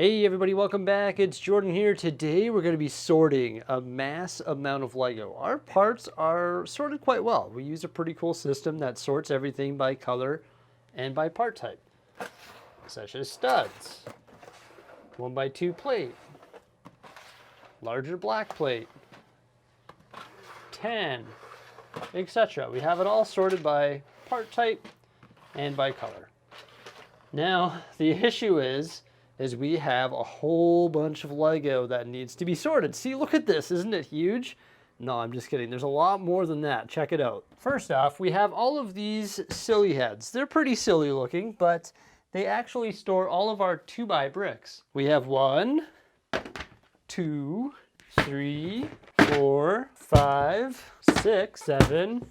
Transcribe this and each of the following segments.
Hey everybody, welcome back. It's Jordan here. Today we're going to be sorting a mass amount of Lego. Our parts are sorted quite well. We use a pretty cool system that sorts everything by color and by part type, such as studs, 1x2 plate, larger black plate, 10, etc. We have it all sorted by part type and by color. Now, the issue is we have a whole bunch of Lego that needs to be sorted. See, look at this, isn't it huge? No, I'm just kidding. There's a lot more than that. Check it out. First off, we have all of these silly heads. They're pretty silly looking, but they actually store all of our 2x bricks. We have 1, 2, 3, 4, 5, 6, 7,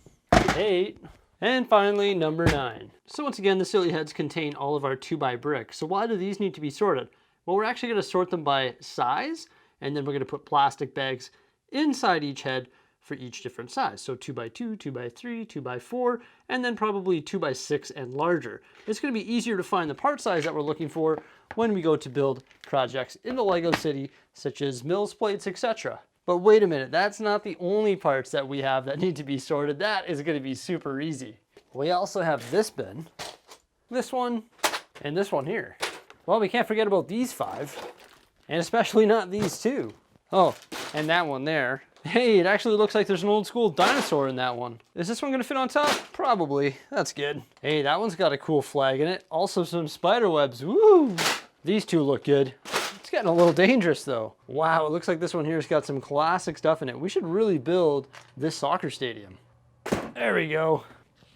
8, and finally, number 9. So once again, the silly heads contain all of our 2x bricks. So why do these need to be sorted? Well, we're actually going to sort them by size, and then we're going to put plastic bags inside each head for each different size. So 2x2, 2x3, 2x4, and then probably 2x6 and larger. It's going to be easier to find the part size that we're looking for when we go to build projects in the Lego City, such as mills, plates, etc. But wait a minute, that's not the only parts that we have that need to be sorted. That is going to be super easy. We also have this bin, this one, and this one here. Well, we can't forget about these 5, and especially not these 2. Oh, and that one there. Hey, it actually looks like there's an old school dinosaur in that one. Is this one going to fit on top? Probably. That's good. Hey, that one's got a cool flag in it. Also some spider webs. Woo! These 2 look good. It's getting a little dangerous though. Wow, it looks like this one here's got some classic stuff in it. We should really build this soccer stadium. There we go.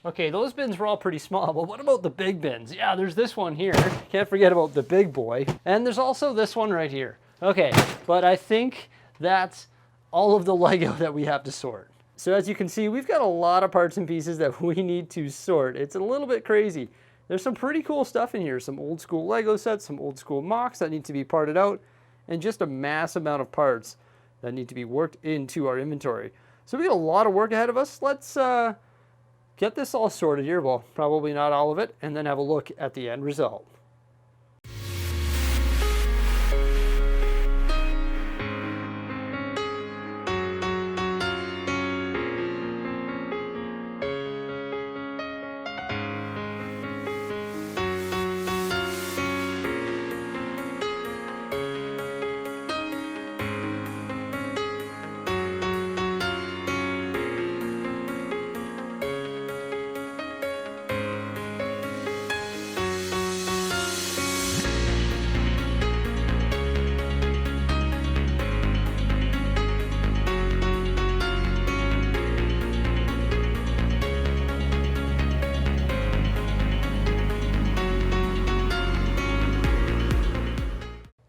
Okay, those bins were all pretty small, but what about the big bins? Yeah, there's this one here. Can't forget about the big boy. And there's also this one right here. Okay, but I think that's all of the Lego that we have to sort. So as you can see, we've got a lot of parts and pieces that we need to sort. It's a little bit crazy. There's some pretty cool stuff in here. Some old school Lego sets, some old school MOCs that need to be parted out, and just a mass amount of parts that need to be worked into our inventory. So we got a lot of work ahead of us. Let's get this all sorted here. Well, probably not all of it, and then have a look at the end result.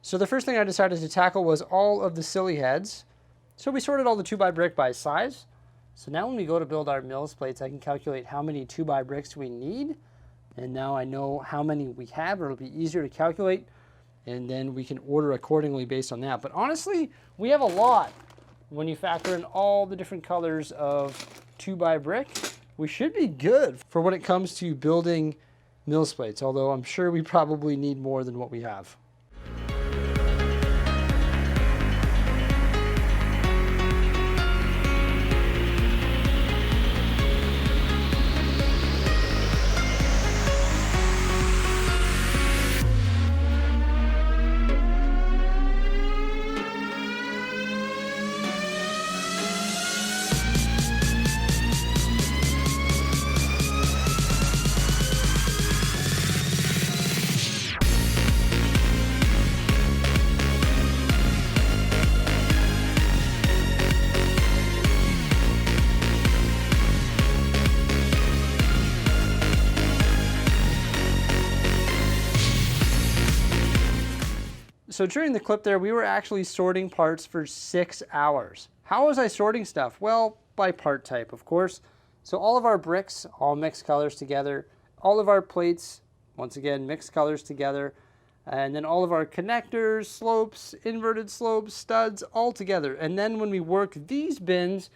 So the first thing I decided to tackle was all of the silly heads. So we sorted all the 2x brick by size. So now when we go to build our mills plates, I can calculate how many 2x bricks we need. And now I know how many we have, or it'll be easier to calculate. And then we can order accordingly based on that. But honestly, we have a lot. When you factor in all the different colors of 2x brick, we should be good for when it comes to building mills plates. Although I'm sure we probably need more than what we have. So during the clip there, we were actually sorting parts for 6 hours. How was I sorting stuff? Well, by part type, of course. So all of our bricks, all mixed colors together. All of our plates, once again, mixed colors together. And then all of our connectors, slopes, inverted slopes, studs, all together. And then when we work these bins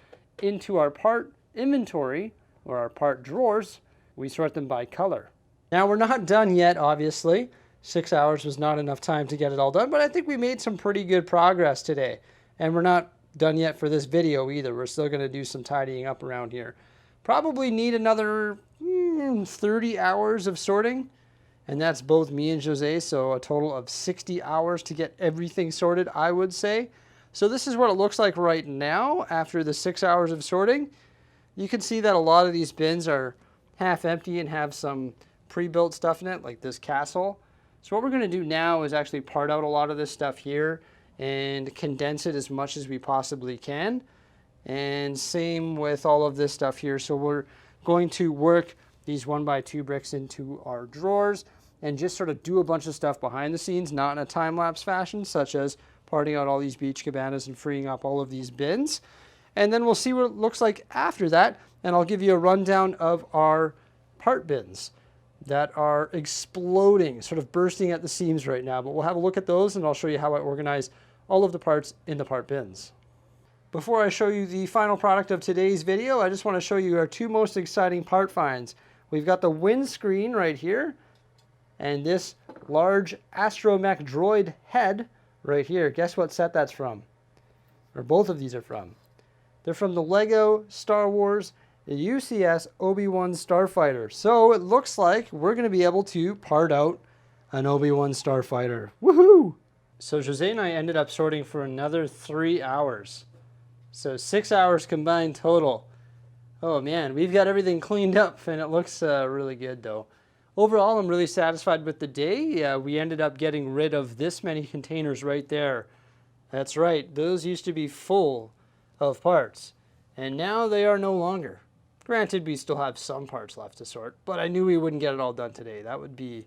into our part inventory, or our part drawers, we sort them by color. Now we're not done yet, obviously. 6 hours was not enough time to get it all done, but I think we made some pretty good progress today. And we're not done yet for this video either. We're still going to do some tidying up around here. Probably need another 30 hours of sorting. And that's both me and Jose, so a total of 60 hours to get everything sorted, I would say. So this is what it looks like right now after the 6 hours of sorting. You can see that a lot of these bins are half empty and have some pre-built stuff in it, like this castle. So what we're going to do now is actually part out a lot of this stuff here and condense it as much as we possibly can. And same with all of this stuff here. So we're going to work these 1x2 bricks into our drawers and just sort of do a bunch of stuff behind the scenes, not in a time-lapse fashion, such as parting out all these beach cabanas and freeing up all of these bins. And then we'll see what it looks like after that, and I'll give you a rundown of our part bins that are exploding, sort of bursting at the seams right now. But we'll have a look at those, and I'll show you how I organize all of the parts in the part bins. Before I show you the final product of today's video, I just want to show you our two most exciting part finds. We've got the windscreen right here, and this large Astromech droid head right here. Guess what set that's from? Or both of these are from. They're from the LEGO Star Wars UCS Obi-Wan Starfighter. So it looks like we're going to be able to part out an Obi-Wan Starfighter. Woohoo! So Jose and I ended up sorting for another 3 hours. So 6 hours combined total. Oh man, we've got everything cleaned up and it looks really good though. Overall, I'm really satisfied with the day. We ended up getting rid of this many containers right there. That's right, those used to be full of parts, and now they are no longer. Granted, we still have some parts left to sort, but I knew we wouldn't get it all done today. That would be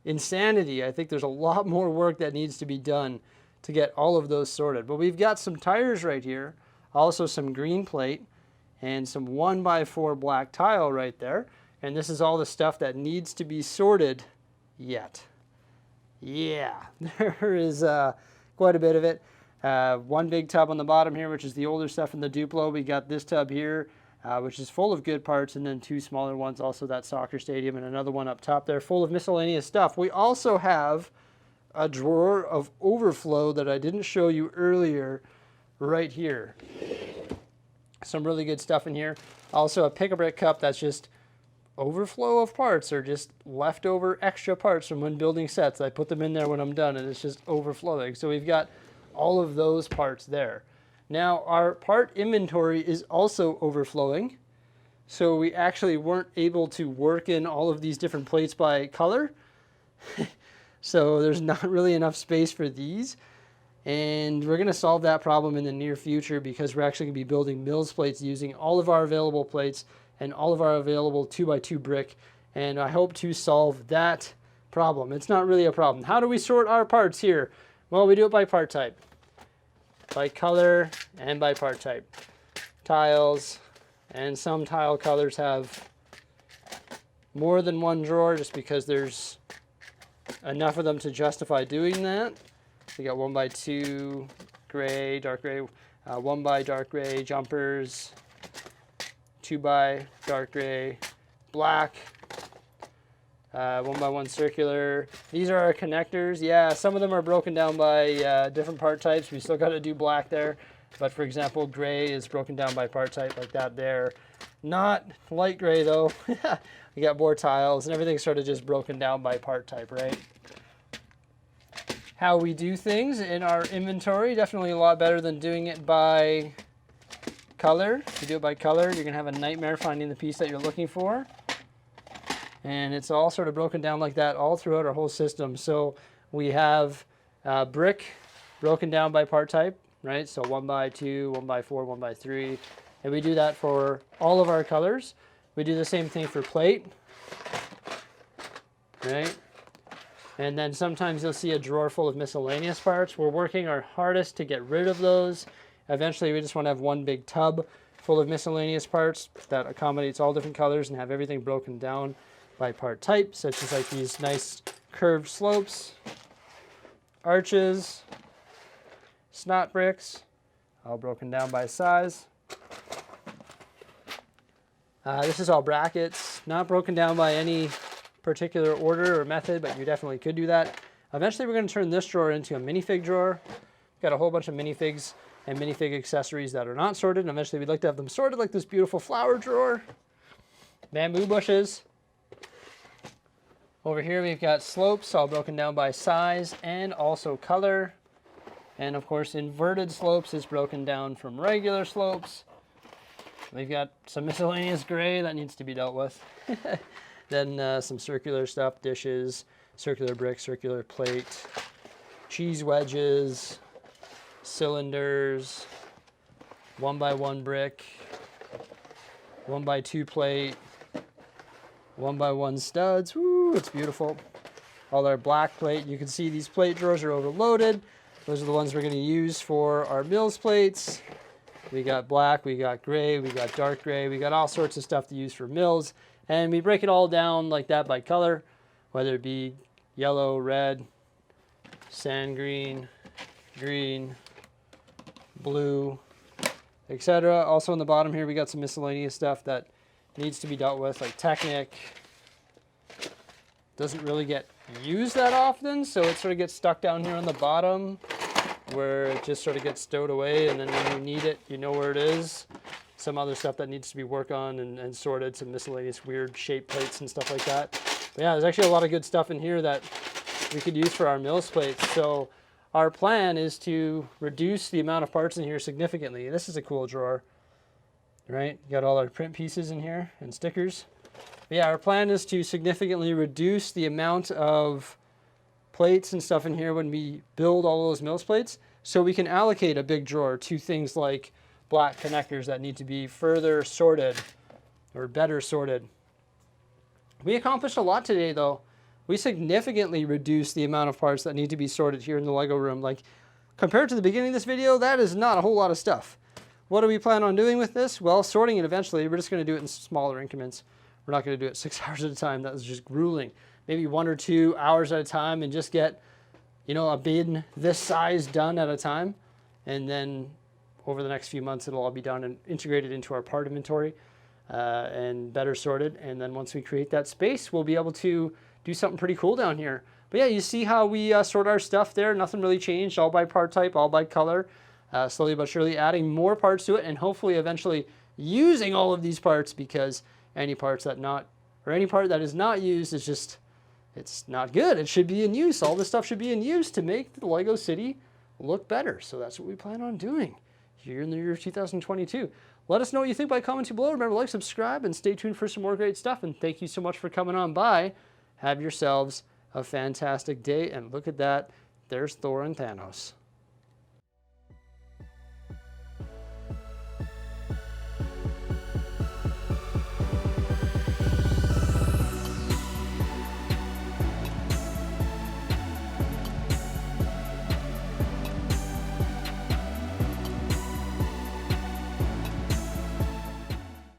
insanity. I think there's a lot more work that needs to be done to get all of those sorted. But we've got some tires right here, also some green plate, and some 1x4 black tile right there. And this is all the stuff that needs to be sorted yet. Yeah, there is quite a bit of it. One big tub on the bottom here, which is the older stuff in the Duplo. We got this tub here, which is full of good parts, and then two smaller ones, also that soccer stadium, and another one up top there full of miscellaneous stuff. We also have a drawer of overflow that I didn't show you earlier right here. Some really good stuff in here. Also a pick-a-brick cup that's just overflow of parts, or just leftover extra parts from when building sets. I put them in there when I'm done and it's just overflowing. So we've got all of those parts there. Now our part inventory is also overflowing. So we actually weren't able to work in all of these different plates by color. So there's not really enough space for these. And we're going to solve that problem in the near future because we're actually going to be building Mills plates using all of our available plates and all of our available 2x2 brick. And I hope to solve that problem. It's not really a problem. How do we sort our parts here? Well, we do it by part type, by color, and by part type. Tiles, and some tile colors have more than one drawer just because there's enough of them to justify doing that. We got 1x2 gray, dark gray, 1x dark gray jumpers, 2x dark gray, black, 1x1 circular. These are our connectors. Yeah, some of them are broken down by different part types. We still got to do black there. But for example, gray is broken down by part type like that there. Not light gray though. We got more tiles and everything's sort of just broken down by part type, right? How we do things in our inventory, definitely a lot better than doing it by color. If you do it by color, you're gonna have a nightmare finding the piece that you're looking for. And it's all sort of broken down like that all throughout our whole system. So we have brick broken down by part type, right? So 1x2, 1x4, 1x3. And we do that for all of our colors. We do the same thing for plate, right? And then sometimes you'll see a drawer full of miscellaneous parts. We're working our hardest to get rid of those. Eventually we just want to have one big tub full of miscellaneous parts that accommodates all different colors and have everything broken down by part type, such as like these nice curved slopes, arches, snot bricks, all broken down by size. This is all brackets, not broken down by any particular order or method, but you definitely could do that. Eventually, we're going to turn this drawer into a minifig drawer. Got a whole bunch of minifigs and minifig accessories that are not sorted, and eventually we'd like to have them sorted like this beautiful flower drawer. Bamboo bushes. Over here we've got slopes all broken down by size and also color. And of course inverted slopes is broken down from regular slopes. We've got some miscellaneous gray that needs to be dealt with. Then some circular stuff, dishes, circular brick, circular plate, cheese wedges, cylinders, 1x1 brick, 1x2 plate, 1x1 studs. Woo, it's beautiful. All our black plate. You can see these plate drawers are overloaded. Those are the ones we're going to use for our Mills plates. We got black, we got gray, we got dark gray. We got all sorts of stuff to use for Mills. And we break it all down like that by color, whether it be yellow, red, sand green, green, blue, etc. Also on the bottom here we got some miscellaneous stuff that needs to be dealt with, like Technic. Doesn't really get used that often, so it sort of gets stuck down here on the bottom where it just sort of gets stowed away, and then when you need it, you know where it is. Some other stuff that needs to be worked on and sorted, some miscellaneous weird shape plates and stuff like that. But yeah, there's actually a lot of good stuff in here that we could use for our Mills plates. So our plan is to reduce the amount of parts in here significantly. This is a cool drawer, right? You got all our print pieces in here and stickers. But yeah, our plan is to significantly reduce the amount of plates and stuff in here when we build all those Mills plates, so we can allocate a big drawer to things like black connectors that need to be further sorted or better sorted. We accomplished a lot today though. We significantly reduced the amount of parts that need to be sorted here in the Lego room. Like, compared to the beginning of this video, that is not a whole lot of stuff. What do we plan on doing with this? Well, sorting it eventually. We're just going to do it in smaller increments. We're not going to do it 6 hours at a time. That was just grueling. Maybe 1 or 2 hours at a time and just get, you know, a bin this size done at a time. And then over the next few months, it'll all be done and integrated into our part inventory and better sorted. And then once we create that space, we'll be able to do something pretty cool down here. But yeah, you see how we sort our stuff there. Nothing really changed, all by part type, all by color. Slowly but surely adding more parts to it, and hopefully eventually using all of these parts, because any part that is not used is just, it's not good. It should be in use. All this stuff should be in use to make the Lego City look better. So that's what we plan on doing here in the year of 2022. Let us know what you think by commenting below. Remember, like, subscribe, and stay tuned for some more great stuff. And thank you so much for coming on by. Have yourselves a fantastic day. And look at that. There's Thor and Thanos.